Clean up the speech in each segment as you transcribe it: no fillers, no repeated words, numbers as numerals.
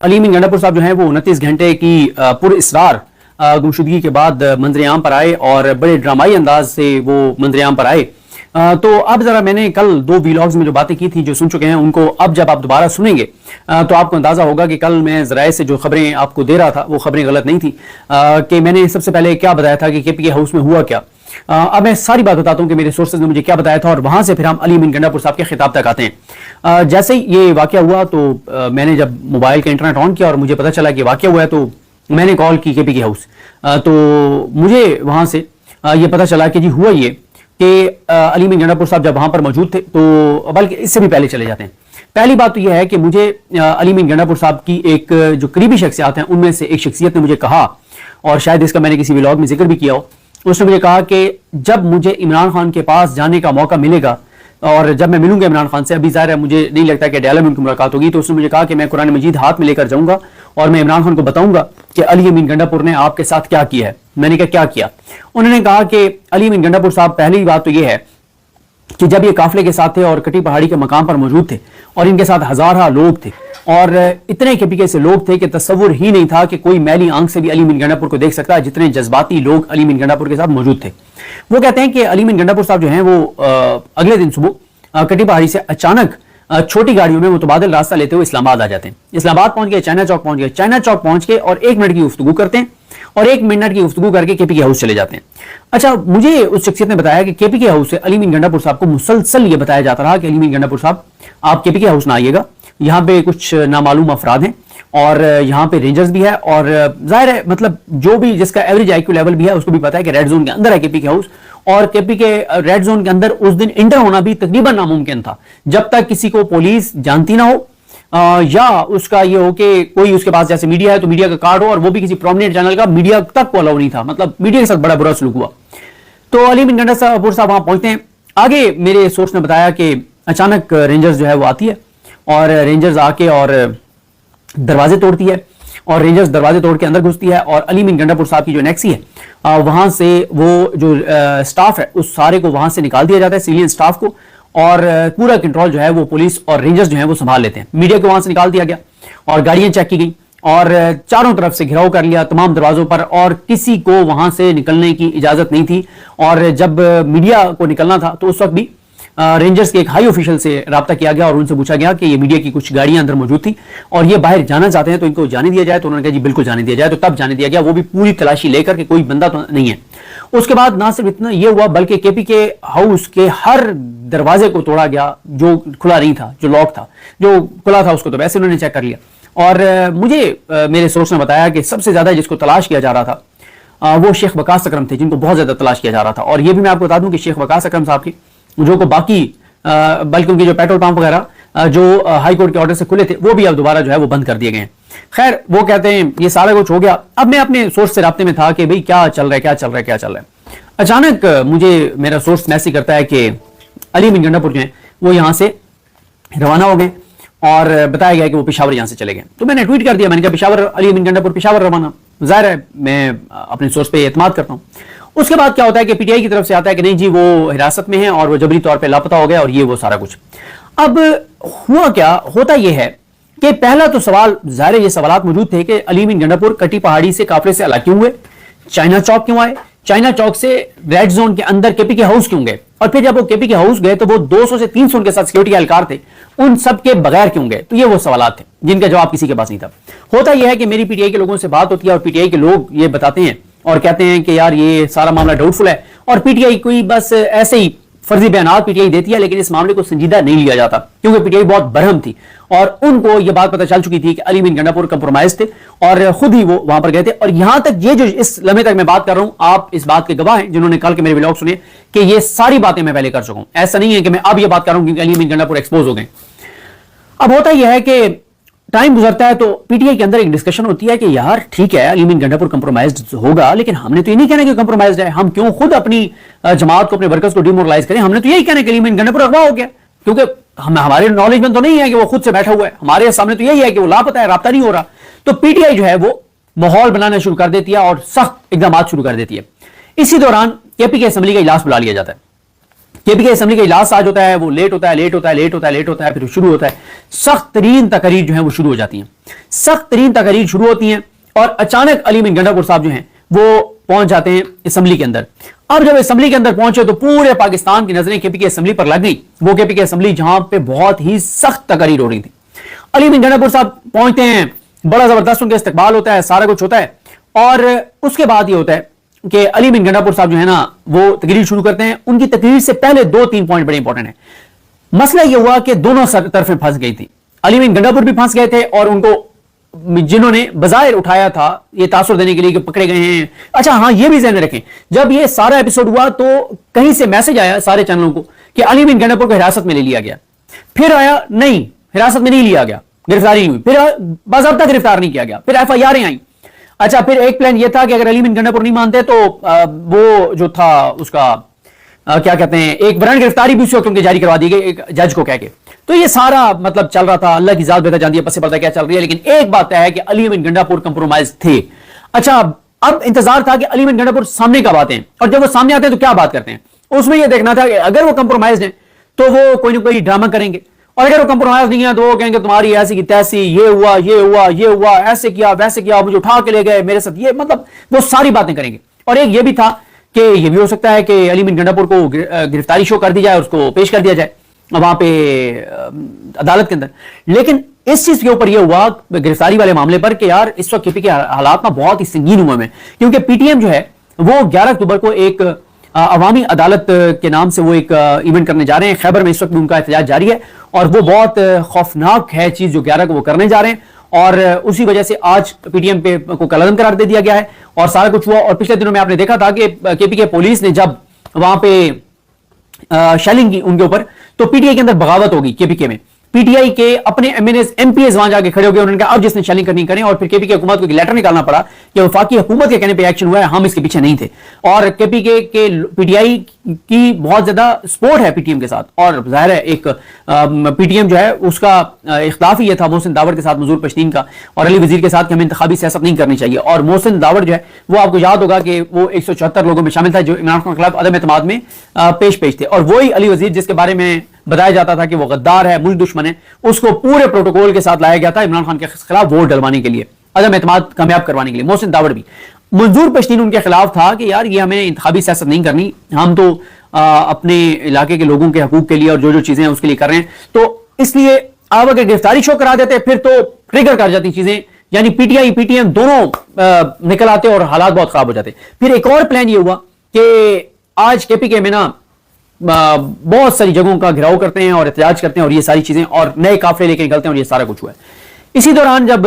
अली अमीन गंडापुर साहब जो हैं वो 29 घंटे की पुरअसरार गुमशुदगी के बाद मंजर-ए-आम पर आए और बड़े ड्रामाई अंदाज से वो मंजर-ए-आम पर आए। तो अब जरा मैंने कल 2 व्लॉग्स में जो बातें की थी, जो सुन चुके हैं, उनको अब जब आप दोबारा सुनेंगे तो आपको अंदाजा होगा कि कल मैं ज़राए से जो खबरें आपको दे रहा था वो खबरें गलत नहीं थी। कि मैंने सबसे पहले क्या बताया था कि KPK हाउस में हुआ क्या। अब मैं सारी बात बताता हूँ कि मेरे सोर्सेज ने मुझे क्या बताया था और वहां से फिर हम अली अमीन गंडापुर साहब के खिताब तक आते हैं। जैसे ही ये वाकया हुआ तो मैंने जब मोबाइल का इंटरनेट ऑन किया और मुझे पता चला कि वाकया हुआ है तो मैंने कॉल की KPK हाउस। तो मुझे वहां से ये पता चला कि जी हुआ ये कि अली अमीन गंडापुर साहब जब वहां पर मौजूद थे, तो बल्कि इससे भी पहले चले जाते हैं। पहली बात तो यह है कि मुझे अली अमीन गंडापुर साहब की एक जो करीबी शख्सियत हैं उनमें से एक शख्सियत ने मुझे कहा, और शायद इसका मैंने किसी व्लॉग में जिक्र भी किया हो, उसने मुझे कहा कि जब मुझे इमरान खान के पास जाने का मौका मिलेगा और जब मैं मिलूंगा इमरान खान से, अभी ज़ाहिर है मुझे नहीं लगता कि डायलॉग में उनकी मुलाकात होगी, तो उसने मुझे कहा कि मैं कुरान मजीद हाथ में लेकर जाऊंगा और मैं इमरान खान को बताऊंगा कि अली अमीन गंडापुर ने आपके साथ क्या किया है। मैंने कहा क्या किया? उन्होंने कहा कि अली अमीन गंडापुर साहब, पहली बात तो यह है कि जब ये काफिले के साथ थे और कटी पहाड़ी के मकाम पर मौजूद थे और इनके साथ हजारा लोग थे और इतने KPK से लोग थे कि तस्वुर ही नहीं था कि कोई मैली आंख से भी अली अमीन गंडापुर को देख सकता है, जितने जज्बाती लोग अली अमीन गंडापुर के साथ मौजूद थे। वो कहते हैं कि अली अमीन गंडापुर साहब जो हैं वो अगले दिन सुबह कटी पहाड़ी से अचानक छोटी गाड़ियों में मुतबादिल रास्ता लेते हुए इस्लामाबाद आ जाते हैं। इस्लामाबाद पहुंच गए, चाइना चौक पहुंच गए, चाइना चौक पहुंच के और 1 मिनट की गुफ्तगू करते हैं और 1 मिनट की गुफ्तगू करके KPK हाउस चले जाते हैं। अच्छा, मुझे उस शख्सियत ने बताया कि KPK हाउस से अली अमीन गंडापुर साहब को मुसलसल ये बताया जाता रहा कि अली अमीन गंडापुर साहब आप KPK हाउस ना आइएगा, यहाँ पे कुछ नामालूम अफराद हैं और यहाँ पे रेंजर्स भी है, और जाहिर है मतलब जो भी जिसका एवरेज IQ लेवल भी है उसको भी पता है कि रेड जोन के अंदर है KPK हाउस, और KPK रेड जोन के अंदर उस दिन इंटर होना भी तकरीबन नामुमकिन था जब तक किसी को पुलिस जानती ना हो या उसका ये हो कि कोई उसके पास जैसे मीडिया है तो मीडिया का कार्ड हो, और वो भी किसी प्रोमिनेंट चैनल का, मीडिया तक को अलाउ नहीं था, मतलब मीडिया के साथ बड़ा बुरा सलूक हुआ। तो अली अमीन गंडापुर साहब वहां पहुंचते हैं। आगे मेरे सोर्स ने बताया कि अचानक रेंजर्स जो है वो आती है और रेंजर्स आके और दरवाजे तोड़ती है और रेंजर्स दरवाजे तोड़ के अंदर घुसती है और अली अमीन गंडापुर साहब की जो नेक्सी है वहां से वो जो स्टाफ है उस सारे को वहां से निकाल दिया जाता है, सिविलियन स्टाफ को, और पूरा कंट्रोल जो है वो पुलिस और रेंजर्स जो है वो संभाल लेते हैं। मीडिया को वहां से निकाल दिया गया और गाड़ियां चेक की गई और चारों तरफ से घिराव कर लिया तमाम दरवाजों पर, और किसी को वहां से निकलने की इजाजत नहीं थी। और जब मीडिया को निकलना था तो उस वक्त भी रेंजर्स के एक हाई ऑफिशियल से रब्ता किया गया और उनसे पूछा गया कि ये मीडिया की कुछ गाड़ियां अंदर मौजूद थी और ये बाहर जाना चाहते हैं तो इनको जाने दिया जाए। तो उन्होंने कहा जी बिल्कुल जाने दिया जाए। तो तब जाने दिया गया, वो भी पूरी तलाशी लेकर के, कोई बंदा तो नहीं है। उसके बाद ना सिर्फ इतना ये हुआ बल्कि KPK हाउस के हर दरवाजे को तोड़ा गया जो खुला नहीं था, जो लॉक था, जो खुला था उसको तो वैसे उन्होंने चेक कर लिया। और मुझे मेरे सोर्स ने बताया कि सबसे ज्यादा जिसको तलाश किया जा रहा था वो शेख वकास अकरम थे, जिनको बहुत ज्यादा तलाश किया जा रहा था। और ये भी मैं आपको बता दूं कि शेख वकास अकरम साहब की जो को बाकी बल्कि उनके जो पेट्रोल पंप वगैरह जो हाई कोर्ट के ऑर्डर से खुले थे वो भी अब दोबारा जो है वो बंद कर दिए गए हैं। खैर, वो कहते हैं ये सारा कुछ हो गया। अब मैं अपने सोर्स से राब्ते में था कि भाई क्या चल रहा है, क्या चल रहा है, क्या चल रहा है। अचानक मुझे मेरा सोर्स मैसेज करता है कि अली अमीन गंडापुर जो है वो यहाँ से रवाना हो गए और बताया गया कि वो पेशावर यहाँ से चले गए। तो मैंने ट्वीट कर दिया, मैंने कहा पेशावर, अली अमीन गंडापुर पेशावर रवाना। जाहिर है मैं अपने सोर्स पे एतमाद करता हूँ। उसके बाद क्या होता है कि PTI की तरफ से आता है कि नहीं जी वो हिरासत में है और वो जबरी तौर पे लापता हो गया और ये वो सारा कुछ। अब हुआ क्या, होता यह है कि पहला तो सवाल, जाहिर ये सवालात मौजूद थे कि अली अमीन गंडापुर कटी पहाड़ी से काफिले से अलग क्यों हुए, चाइना चौक क्यों आए, चाइना चौक से रेड जोन के अंदर KPK हाउस क्यों गए, और फिर जब वो KPK हाउस गए तो वो 200 से 300 उनके साथ सिक्योरिटी एहलकार थे, उन सब के बगैर क्यों गए। तो ये वो सवालात थे जिनका जवाब किसी के पास नहीं था। होता यह है कि मेरी PTI के लोगों से बात होती है और PTI के लोग ये बताते हैं और कहते हैं कि यार ये सारा मामला डाउटफुल है, और PTI कोई बस ऐसे ही फर्जी बयानात PTI देती है, लेकिन इस मामले को संजीदा नहीं लिया जाता क्योंकि PTI बहुत बरहम थी और उनको ये बात पता चल चुकी थी कि अली अमीन गंडापुर कंप्रोमाइज थे और खुद ही वो वहां पर गए थे। और यहां तक ये जो इस लम्हे तक मैं बात कर रहा हूं, आप इस बात के गवाह हैं जिन्होंने कल के मेरे व्लॉग सुने कि ये सारी बातें मैं पहले कर चुका हूं। ऐसा नहीं है कि मैं अब ये बात कर रहा हूं क्योंकि अली अमीन गंडापुर एक्सपोज हो गए। अब होता यह है कि टाइम गुजरता है तो PTI के अंदर एक डिस्कशन होती है कि यार ठीक है अली अमीन गंडापुर कंप्रोमाइज्ड होगा, लेकिन हमने तो ये नहीं कहना कि कंप्रोमाइज्ड है। हम क्यों खुद अपनी जमात को, अपने वर्कर्स को डिमोरलाइज करें। हमने तो यही कहना कि अली अमीन गंडापुर अगवा हो गया, क्योंकि हमारे नॉलेज में तो नहीं है कि वो खुद से बैठा हुआ है, हमारे सामने तो यही है कि वो लापता है, राब्ता नहीं हो रहा। तो PTI जो है वो माहौल बनाना शुरू कर देती है और सख्त इकदाम शुरू कर देती है। इसी दौरान KPK असेंबली का इजलास बुला लिया जाता है। KPK असम्बली का इजलास आज होता है, वो लेट होता है, फिर शुरू होता है। सख्त तरीन तकरीर जो है वो शुरू हो जाती हैं, सख्त तरीन तकरीर शुरू होती हैं और अचानक अली अमीन गंडापुर साहब जो हैं वो पहुंच जाते हैं असम्बली के अंदर। अब जब असम्बली के अंदर पहुंचे तो पूरे पाकिस्तान की नजरें KPK असम्बली पर लग गई। वो KPK असम्बली जहां पे बहुत ही सख्त तकरीर हो रही थी। अली अमीन गंडापुर साहब पहुंचते हैं, बड़ा जबरदस्त उनका इस्तकबाल होता है, सारा कुछ होता है। और उसके बाद ये होता है कि अली अमीन गंडापुर साहब जो है ना वो तकरीर शुरू करते हैं। उनकी तकरीर से पहले 2-3 पॉइंट बड़े इंपॉर्टेंट है। मसला ये हुआ कि दोनों तरफें फंस गई थी। अली अमीन गंडापुर भी फंस गए थे और उनको जिन्होंने बजायर उठाया था ये तासुर देने के लिए कि पकड़े गए हैं। अच्छा हाँ, ये भी ध्यान में रखें, जब ये सारा एपिसोड हुआ तो कहीं से मैसेज आया सारे चैनलों को कि अली अमीन गंडापुर को हिरासत में ले लिया गया। फिर आया नहीं, हिरासत में नहीं लिया गया, गिरफ्तारी नहीं हुई, फिर बाज़ाब्ता गिरफ्तार नहीं किया गया, फिर FIR आई। अच्छा, फिर एक प्लान ये था कि अगर अली अमीन गंडापुर नहीं मानते तो वो जो था उसका क्या कहते हैं, एक वारंट गिरफ्तारी भी उसी वक्त उनके जारी करवा दी गई एक जज को कह के। तो ये सारा मतलब चल रहा था, अल्लाह की जात बेहतर जानती है, पस से पता क्या चल रही है। लेकिन एक बात है कि अली अमीन गंडापुर कंप्रोमाइज थे। अच्छा, अब इंतजार था कि अली अमीन गंडापुर सामने कब आते हैं और जब वो सामने आते हैं तो क्या बात करते हैं। उसमें यह देखना था कि अगर वो कंप्रोमाइज है तो वो कोई ना कोई ड्रामा करेंगे, और अगर वो कंप्रोमाइज नहीं है तो वो कहेंगे तुम्हारी ऐसी की तैसी, ये हुआ, ऐसे किया वैसे किया, मुझे उठा के ले गए मेरे साथ, ये मतलब वो सारी बातें करेंगे। और एक ये भी था कि ये भी हो सकता है कि अली अमीन गंडापुर को गिरफ्तारी शो कर दी जाए, उसको पेश कर दिया जाए वहां पे अदालत के अंदर। लेकिन इस चीज के ऊपर यह हुआ गिरफ्तारी वाले मामले पर कि यार इस वक्त KPK के हालात ना बहुत ही संगीन हुए हैं, क्योंकि PTM जो है वो 11 अक्टूबर को एक अवामी अदालत के नाम से वो एक इवेंट करने जा रहे हैं। खैबर में इस वक्त भी उनका एहतजाज जारी है और वो बहुत खौफनाक है चीज जो 11 को वो करने जा रहे हैं। और उसी वजह से आज PTM पे को कलअदम करार दे दिया गया है और सारा कुछ हुआ। और पिछले दिनों में आपने देखा था कि KPK पुलिस ने जब वहां पे शेलिंग की उनके ऊपर, तो PTI के अंदर बगावत होगी। KPK में PTI के अपने MPs वहां जाके खड़े हो गए, उन्होंने कहा अब जिसने शेलिंग करनी करें। और फिर KPK हुकूमत को एक लेटर निकालना पड़ा कि वफाकी हुकूमत के कहने पे एक्शन हुआ है, हम इसके पीछे नहीं थे। और KPK के PTI की बहुत ज्यादा सपोर्ट है PTM के साथ। और जाहिर है एक PTM जो है उसका इख्तिलाफ ही ये था मोहसिन दावड़ के साथ, मजूर पश्तीन का, और अली वजीर के साथ कि हमें इंतखाबी सियासत नहीं करनी चाहिए। और मोहसिन दावड़ जो है वो आपको याद होगा कि वो 174 लोगों में शामिल था जो इमरान खान के खिलाफ अदम एतमाद में पेश थे। और वही अली वजीर जिसके बारे में बताया जाता था कि वो गद्दार है, मुल्क दुश्मन है, उसको पूरे प्रोटोकॉल के साथ लाया गया था इमरान खान के खिलाफ वोट डलवाने के लिए, अदम एतमाद कामयाब करवाने के लिए। मोहसिन दावड़ भी, मंजूर पश्तीन उनके खिलाफ था कि यार ये हमें इंतखाबी सियासत नहीं करनी, हम तो अपने इलाके के लोगों के हकूक के लिए और जो जो चीजें हैं उसके लिए कर रहे हैं। तो इसलिए आप अगर गिरफ्तारी शो करा देते फिर तो ट्रिगर कर जाती चीजें, यानी PTI PTM दोनों निकल आते और हालात बहुत खराब हो जाते। फिर एक और प्लान ये हुआ कि आज KPK में ना बहुत सारी जगहों का घेराव करते हैं और एहतजाज करते हैं और ये सारी चीजें, और नए काफिले लेके निकलते हैं और ये सारा कुछ हुआ है। इसी दौरान जब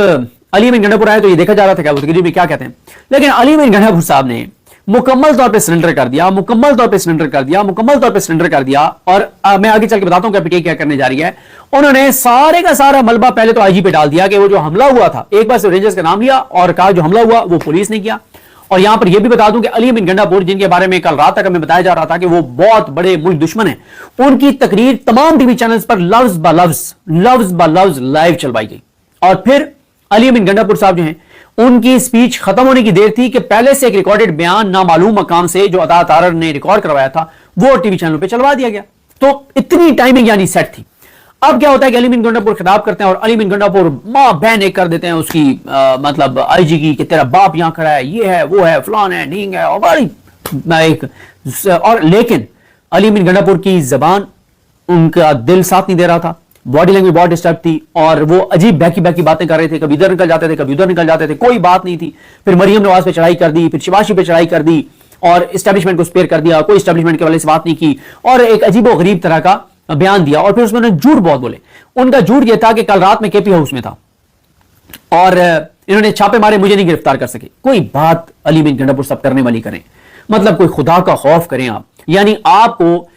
अली अमीन गंडापुर आए तो ये देखा जा रहा था कि वो तकरीर में क्या कहते हैं। लेकिन अली अमीन गंडापुर साहब ने मुकम्मल तौर पे सरेंडर कर दिया, मुकम्मल तौर पे सरेंडर कर दिया, मुकम्मल तौर पे सरेंडर कर दिया। और मैं आगे चल के बताता हूं कि PTI क्या करने जा रही है। उन्होंने सारे का सारा मलबा पहले तो IG पे डाल दिया कि वो जो हमला हुआ था, एक बार से रेंजर्स का नाम लिया और कहा जो हमला हुआ वो पुलिस ने किया। और यहां पर यह भी बता दूं कि अली अमीन गंडापुर, जिनके बारे में कल रात तक हमें बताया जा रहा था कि वो बहुत बड़े मुल्क दुश्मन हैं, उनकी तकरीर तमाम टीवी चैनल्स पर लफ्ज ब लफ्ज लाइव चलवाई गई। और फिर अली अमीन गंडापुर साहब जो हैं उनकी स्पीच खत्म होने की देर थी कि पहले से एक रिकॉर्डेड बयान नामालूम मकाम से जो अता तारर ने रिकॉर्ड करवाया था वो टीवी चैनलों पे चलवा दिया गया। तो इतनी टाइमिंग यानी सेट थी। अब क्या होता है कि अली अमीन गंडापुर खिताब करते हैं और अली अमीन गंडापुर मां बहन एक कर देते हैं उसकी मतलब IG की कि तेरा बाप यहां खड़ा है, ये है, वो है, फलान है, ढींग है, और बड़ी एक और। लेकिन अली अमीन गंडापुर की जबान, उनका दिल साथ नहीं दे रहा था, बॉडी लैंग्वेज बहुत डिस्टर्ब थी और वो अजीब बहकी बहकी बातें कर रहे थे, कभी इधर निकल जाते थे, कभी उधर निकल जाते थे, कोई बात नहीं थी। फिर मरियम नवाज पे चढ़ाई कर दी, फिर शिवाशी पे चढ़ाई कर दी और एस्टेब्लिशमेंट को स्पेयर कर दिया, कोई एस्टेब्लिशमेंट के वाले से बात नहीं की और एक अजीबो गरीब तरह का बयान दिया। और फिर उसमें झूठ बहुत बोले। उनका झूठ यह था कि कल रात में KP हाउस में था और इन्होंने छापे मारे, मुझे नहीं गिरफ्तार कर सके। कोई बात अली अमीन गंडापुर सब करने वाली करें, मतलब कोई खुदा का खौफ करें आप। यानी आपको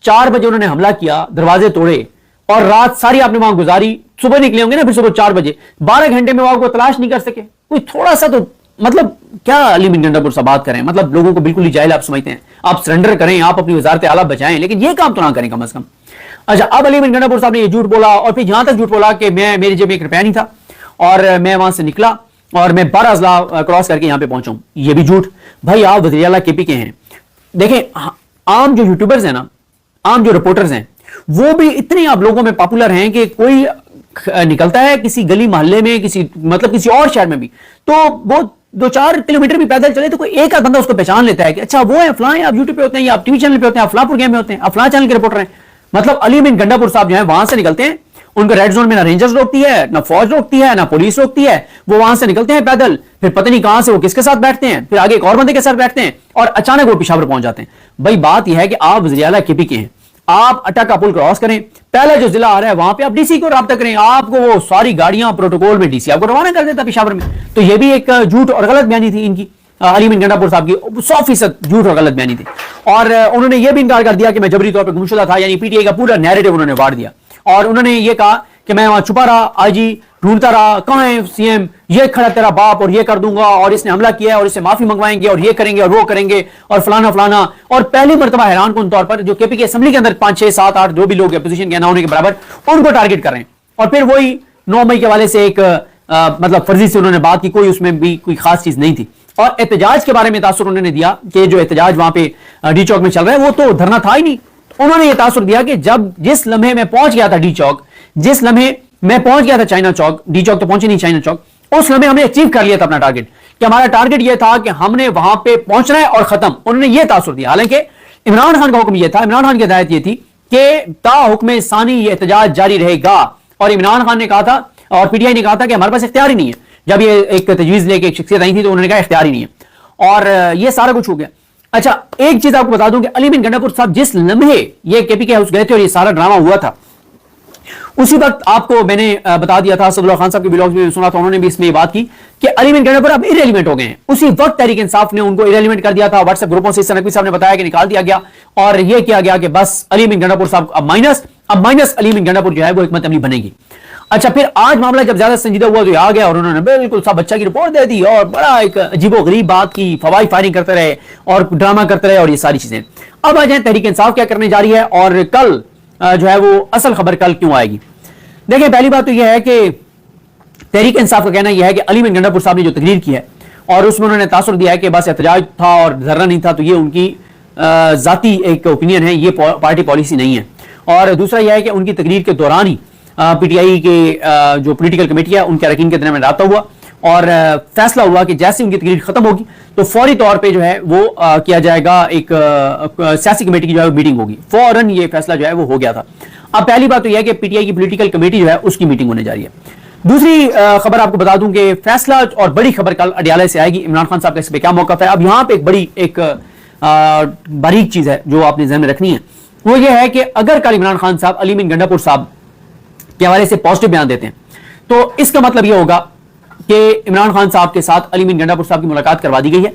4 बजे उन्होंने हमला किया, दरवाजे तोड़े और रात सारी आपने वहां गुजारी, सुबह निकले होंगे ना, फिर सुबह 4 बजे, 12 घंटे में वो आपको तलाश नहीं कर सके। कोई थोड़ा सा तो मतलब क्या अली अमीन गंडापुर से बात करें, मतलब लोगों को बिल्कुल ही जाहिल आप समझते हैं। आप सरेंडर करें, आप अपनी वजारत आला बचाएं, लेकिन ये काम तो ना करें कम से कम। अच्छा, अब अली अमीन गंडापुर साहब ने ये झूठ बोला और फिर यहां तक झूठ बोला कि मेरी जेब में 1 रुपया नहीं था और मैं वहां से निकला और मैं 12 अजला क्रॉस करके यहां पे पहुंचा हूं। ये भी झूठ। भाई आप वज़ीर आला KP के हैं। देखें, आम जो यूट्यूबर्स हैं ना, عام جو رپورٹرز ہیں وہ بھی اتنے آپ لوگوں میں پاپولر ہیں کہ کوئی نکلتا ہے کسی گلی محلے میں کسی اور شہر میں بھی تو وہ 2-4 کلومیٹر بھی پیدل چلے تو کوئی ایک آدھ بندہ اس کو پہچان لیتا ہے کہ اچھا وہ ہیں فلاں، آپ یوٹیوب پہ ہوتے ہیں یا آپ ٹی وی چینل پہ ہوتے ہیں، آپ فلاں پروگرام میں ہوتے ہیں، آپ فلاں چینل کے رپورٹر ہیں. مطلب علی امین گنڈا پور صاحب جو ہیں وہاں سے نکلتے ہیں، ان کو ریڈ زون میں نہ رینجرز روکتی ہے، نہ فوج روکتی ہے، نہ پولیس روکتی ہے، وہ وہاں سے نکلتے ہیں پیدل، پھر پتہ نہیں کہاں سے وہ کس کے ساتھ بیٹھتے ہیں، پھر آگے ایک اور بندے کے ساتھ بیٹھتے ہیں اور اچانک وہ پشاور پہنچ جاتے ہیں. بھائی بات یہ ہے کہ آپ وزیر اعلیٰ کے پی کے ہیں، آپ اٹا کا پل کراس کریں، پہلا جو ضلع آ رہا ہے وہاں پہ آپ ڈی سی کو رابطہ کریں، آپ کو وہ ساری گاڑیاں پروٹوکول میں ڈی سی آپ کو روانہ کر دیتا پشاور میں. تو یہ بھی ایک جھوٹ اور غلط بیانی تھی ان کی، علی امین گنڈا پور صاحب کی 100% جھوٹ اور غلط بیانی تھی. اور انہوں نے یہ بھی انکار کر دیا کہ میں جبری طور پہ گمشدہ تھا، یعنی پی ٹی آئی کا پورا نیریٹو انہوں نے واڑ دیا اور انہوں نے یہ کہا کہ میں وہاں چھپا رہا، آئی جی ڈھونڈتا رہا، کہاں ہے سی ایم، یہ کھڑا تیرا باپ اور یہ کر دوں گا اور اس نے حملہ کیا ہے اور اس سے معافی منگوائیں گے اور یہ کریں گے اور وہ کریں گے اور فلانا فلانا. اور پہلی مرتبہ حیران کن طور پر جو کے پی کے اسمبلی کے اندر 5 6 7 8 جو بھی لوگ اپوزیشن کے نہ ہونے کے برابر ان کو ٹارگٹ کر رہے ہیں. اور پھر وہی 9 مئی کے حوالے سے ایک مطلب فرضی سے انہوں نے بات کی، کوئی اس میں بھی کوئی خاص چیز نہیں تھی. اور احتجاج کے بارے میں تاثر انہوں نے دیا کہ جو احتجاج وہاں پہ ڈی چوک میں چل رہا ہے وہ تو دھرنا تھا ہی نہیں. انہوں نے یہ تاثر دیا کہ جس لمحے میں پہنچ گیا تھا ڈی چوک، جس لمحے میں پہنچ گیا تھا چائنا چوک، ڈی چوک تو پہنچے نہیں چائنا چوک، اس لمحے ہم نے اچیو کر لیا تھا اپنا ٹارگٹ، کہ ہمارا ٹارگٹ یہ تھا کہ ہم نے وہاں پہ پہنچنا ہے اور ختم. انہوں نے یہ تاثر دیا. حالانکہ عمران خان کا حکم یہ تھا، عمران خان کی ہدایت یہ تھی کہ تا حکم ثانی یہ احتجاج جاری رہے گا. اور عمران خان نے کہا تھا اور پی ٹی آئی نے کہا تھا کہ ہمارے پاس اختیار ہی نہیں ہے. جب یہ ایک تجویز لے کے ایک شخصیت آئی تھی تو انہوں نے کہا اختیار ہی نہیں ہے اور یہ سارا کچھ ہو گیا. اچھا ایک چیز آپ کو بتا دوں کہ علی امین گنڈا پور صاحب جس لمحے یہ کے پی کے ہاؤس گئے تھے اور یہ سارا ڈرامہ ہوا تھا، اسی وقت آپ کو میں نے بتا دیا تھا، صدر اللہ خان صاحب کے ولاگز میں سنا تھا، انہوں نے بھی اس میں یہ بات کی کہ علی امین گنڈا پور اب ایریلیونٹ ہو گئے ہیں. اسی وقت تحریک انصاف نے ان کو ایریلیونٹ کر دیا تھا، واٹس ایپ گروپوں سے اس نقوی صاحب نے بتایا کہ نکال دیا گیا اور یہ کیا گیا کہ بس علی امین گنڈا پور صاحب اب مائنس علی امین گنڈا پور جو ہے وہ حکمت عملی بنے گی. اچھا پھر آج معاملہ جب زیادہ سنجیدہ ہوا تو یہ آ گیا اور انہوں نے بالکل سب بچہ کی رپورٹ دے دی اور بڑا ایک عجیب و غریب بات کی، فوائی فائرنگ کرتے رہے اور ڈرامہ کرتے رہے اور یہ ساری چیزیں. اب آ جائیں تحریک انصاف کیا کرنے جا رہی ہے اور کل جو ہے وہ اصل خبر کل کیوں آئے گی. دیکھیں پہلی بات تو یہ ہے کہ تحریک انصاف کا کہنا یہ ہے کہ علی امین گنڈا پور صاحب نے جو تقریر کی ہے اور اس میں انہوں نے تاثر دیا ہے کہ بس احتجاج تھا اور دھرنا نہیں تھا، تو یہ ان کی ذاتی ایک اوپینین ہے، یہ پارٹی پالیسی نہیں ہے. اور دوسرا یہ ہے کہ ان کی تقریر کے دوران ہی پی ٹی آئی کے جو پولیٹیکل کمیٹی ہے ان کے اراکین کے درمیان رابطہ ہوا اور فیصلہ ہوا کہ جیسے ان کی تقریر ختم ہوگی تو فوری طور پہ جو ہے وہ کیا جائے گا، ایک سیاسی کمیٹی کی جو ہے میٹنگ ہوگی. فوراً یہ فیصلہ جو ہے وہ ہو گیا تھا. اب پہلی بات تو یہ ہے کہ پی ٹی آئی کی پولیٹیکل کمیٹی جو ہے اس کی میٹنگ ہونے جا رہی ہے. دوسری خبر آپ کو بتا دوں کہ فیصلہ اور بڑی خبر کل اڈیالہ سے آئے گی. عمران خان صاحب کا اس پہ کیا موقف ہے؟ اب یہاں پہ ایک بڑی ایک باریک چیز ہے جو آپ نے ذہن میں رکھنی ہے، وہ یہ ہے کہ اگر کل عمران خان صاحب علی امین گنڈا پور صاحب کے حوالے سے پازیٹو بیان دیتے ہیں تو اس کا مطلب یہ ہوگا کہ عمران خان صاحب کے ساتھ علی امین گنڈا پور صاحب کی ملاقات کروا دی گئی ہے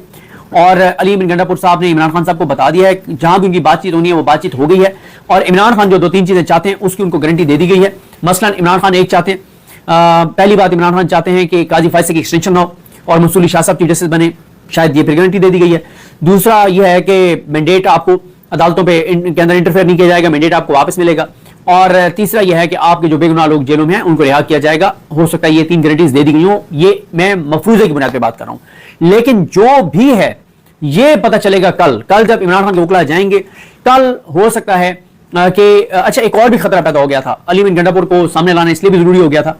اور علی امین گنڈا پور صاحب نے عمران خان صاحب کو بتا دیا ہے کہ جہاں بھی ان کی بات چیت ہونی ہے وہ بات چیت ہو گئی ہے اور عمران خان جو 2-3 چیزیں چاہتے ہیں اس کی ان کو گارنٹی دے دی گئی ہے. مثلا عمران خان ایک چاہتے ہیں، پہلی بات عمران خان چاہتے ہیں کہ قاضی فیصلے کی ایکسٹینشن ہو اور منصور علی شاہ صاحب چیف جسٹس بنے، شاید یہ پھر گارنٹی دے دی گئی ہے. دوسرا یہ ہے کہ مینڈیٹ آپ کو عدالتوں پہ کے اندر انٹرفیئر نہیں کیا جائے گا، مینڈیٹ آپ کو واپس ملے گا. اور تیسرا یہ ہے کہ آپ کے جو بے گناہ لوگ جیلوں میں ہیں ان کو رہا کیا جائے گا. ہو سکتا ہے یہ 3 گارنٹیز دے دی گئی ہوں، یہ میں مفروضے کی بنیاد پہ بات کر رہا ہوں. لیکن جو بھی ہے یہ پتہ چلے گا کل جب عمران خان کے وکلا جائیں گے. کل ہو سکتا ہے کہ اچھا ایک اور بھی خطرہ پیدا ہو گیا تھا، علی امین گنڈا پور کو سامنے لانا اس لیے بھی ضروری ہو گیا تھا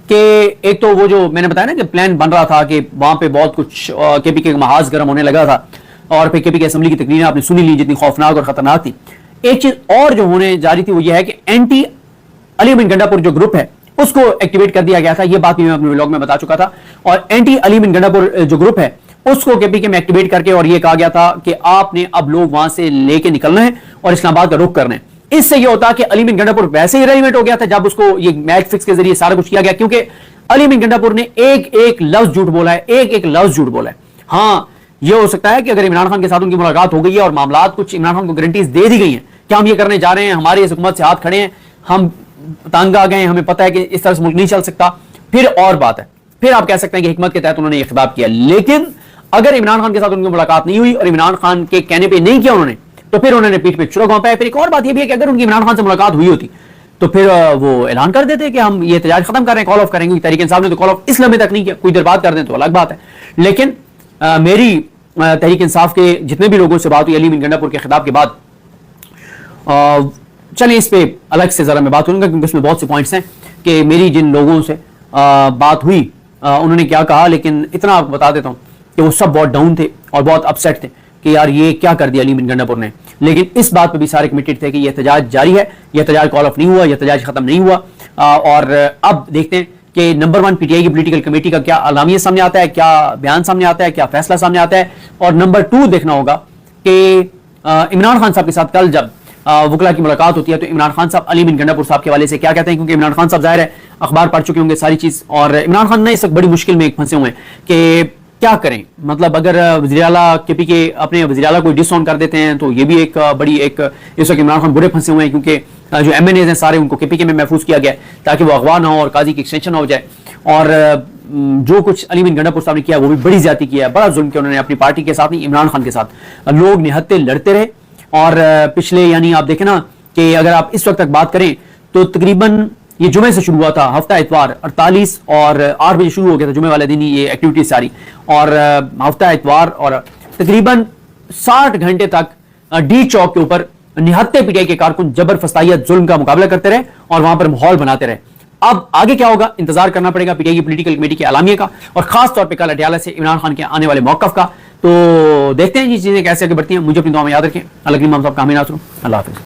کہ ایک تو وہ جو میں نے بتایا نا کہ پلان بن رہا تھا کہ وہاں پہ بہت کچھ کے پی کے محاذ گرم ہونے لگا تھا اور پھر کے پی کے اسمبلی کی تقریریں آپ نے سنی لی جتنی خوفناک اور خطرناک تھی. ایک چیز اور جو ہونے جا رہی تھی وہ یہ ہے کہ اینٹی علی امین گنڈا پور جو گروپ ہے اس کو ایکٹیویٹ کر دیا گیا تھا. یہ بات بھی میں اپنے ولاگ میں بتا چکا تھا. اور اینٹی علی امین گنڈا پور جو گروپ ہے اس کو کے پی کے میں ایکٹیویٹ کر کے اور یہ کہا گیا تھا کہ آپ نے اب لوگ وہاں سے لے کے نکلنا ہے اور اسلام آباد کا رخ کرنا ہے. اس سے یہ ہوتا کہ علی امین گنڈا پور ویسے ہی ریلیونٹ ہو گیا تھا جب اس کو یہ میچ فکس کے ذریعے سارا کچھ کیا گیا، کیونکہ علی امین گنڈا پور نے ایک لفظ جھوٹ بولا ہے، ایک لفظ جھوٹ بولا ہے. ہاں یہ ہو سکتا ہے کہ اگر عمران خان کے ساتھ ان کی ملاقات ہو گئی ہے اور معاملات کچھ عمران خان کو گارنٹیز دے دی گئی ہیں کہ ہم یہ کرنے جا رہے ہیں، ہماری اس حکومت سے ہاتھ کھڑے ہیں، ہم تنگ آ گئے ہیں، ہمیں پتہ ہے کہ اس طرح سے ملک نہیں چل سکتا، پھر اور بات ہے، پھر آپ کہہ سکتے ہیں کہ حکمت کے تحت انہوں نے یہ خطاب کیا. لیکن اگر عمران خان کے ساتھ ان کی ملاقات نہیں ہوئی اور عمران خان کے کہنے پہ نہیں کیا انہوں نے تو پھر انہوں نے پیٹ پہ چھڑا گھونپا ہے. پھر ایک اور بات یہ بھی ہے کہ اگر ان کی عمران خان سے ملاقات ہوئی ہوتی تو پھر وہ اعلان کر دیتے کہ ہم یہ احتجاج ختم کر رہے ہیں، کال آف کریں گے. تحریک انصاف نے تو کال آف اس لمحے تک نہیں کیا، کوئی دیر بعد کر دیں تو الگ بات ہے. لیکن میری تحریک انصاف کے جتنے بھی لوگوں سے بات ہوئی علی امین گنڈا پور کے خطاب کے بعد، چلیں اس پہ الگ سے ذرا میں بات کروں گا کیونکہ اس میں بہت سے پوائنٹس ہیں کہ میری جن لوگوں سے بات ہوئی انہوں نے کیا کہا، لیکن اتنا آپ کو بتا دیتا ہوں کہ وہ سب بہت ڈاؤن تھے اور بہت اپسیٹ تھے کہ یار یہ کیا کر دیا علی بن گنڈا پور نے، لیکن اس بات پہ بھی سارے کمیٹڈ تھے کہ یہ احتجاج جاری ہے، یہ احتجاج کال آف نہیں ہوا، یہ احتجاج ختم نہیں ہوا۔ اور اب دیکھتے ہیں کہ نمبر 1 پی ٹی آئی کی پولیٹیکل کمیٹی کا کیا اعلامیہ سامنے آتا ہے، کیا بیان سامنے آتا ہے، کیا فیصلہ سامنے آتا ہے، اور نمبر 2 دیکھنا ہوگا کہ عمران خان صاحب کے ساتھ کل جب وکلا کی ملاقات ہوتی ہے تو عمران خان صاحب علی بن گنڈا پور صاحب کے حوالے سے کیا کہتے ہیں، کیونکہ عمران خان صاحب ظاہر ہے اخبار پڑھ چکے ہوں گے ساری چیز، اور عمران خان نے اس وقت بڑی مشکل میں پھنسے ہوئے ہیں کہ کیا کریں، مطلب اگر وزیر اعلیٰ کے پی کے اپنے وزیر اعلیٰ کو ڈس آن کر دیتے ہیں تو یہ بھی ایک بڑی ایک اس وقت عمران خان برے پھنسے ہوئے ہیں، کیونکہ جو ایم این ایز ہیں سارے ان کو کے پی کے میں محفوظ کیا گیا ہے تاکہ وہ اغوا نہ ہو اور قاضی کی ایکسٹینشن ہو جائے، اور جو کچھ علی بن گنڈا پور صاحب نے کیا وہ بھی بڑی زیادتی کیا ہے، بڑا ظلم کیا انہوں نے اپنی پارٹی کے ساتھ نہیں عمران خان کے ساتھ، لوگ نہتے لڑتے رہے، اور پچھلے یعنی آپ دیکھیں نا کہ اگر آپ اس وقت تک بات کریں تو تقریباً یہ جمعے سے شروع ہوا تھا، ہفتہ اتوار 48 اور 8 بجے شروع ہو گیا تھا جمعے والے دن ہی یہ ایکٹیویٹی ساری، اور ہفتہ اتوار اور تقریباً 60 گھنٹے تک ڈی چوک کے اوپر نہتے پی ٹی آئی کے کارکن جبر فسطائیت ظلم کا مقابلہ کرتے رہے اور وہاں پر ماحول بناتے رہے۔ اب آگے کیا ہوگا انتظار کرنا پڑے گا پی ٹی آئی کی پولیٹیکل کمیٹی کے اعلامیے کا، اور خاص طور پہ کل اڈیالہ سے عمران خان کے آنے والے موقف کا، تو دیکھتے ہیں یہ چیزیں کیسے آگے بڑھتی ہیں۔ مجھے اپنی دعا میں یاد رکھیں۔ اللہ کریم صاحب کا حامی ناصر ہوں۔ اللہ حافظ۔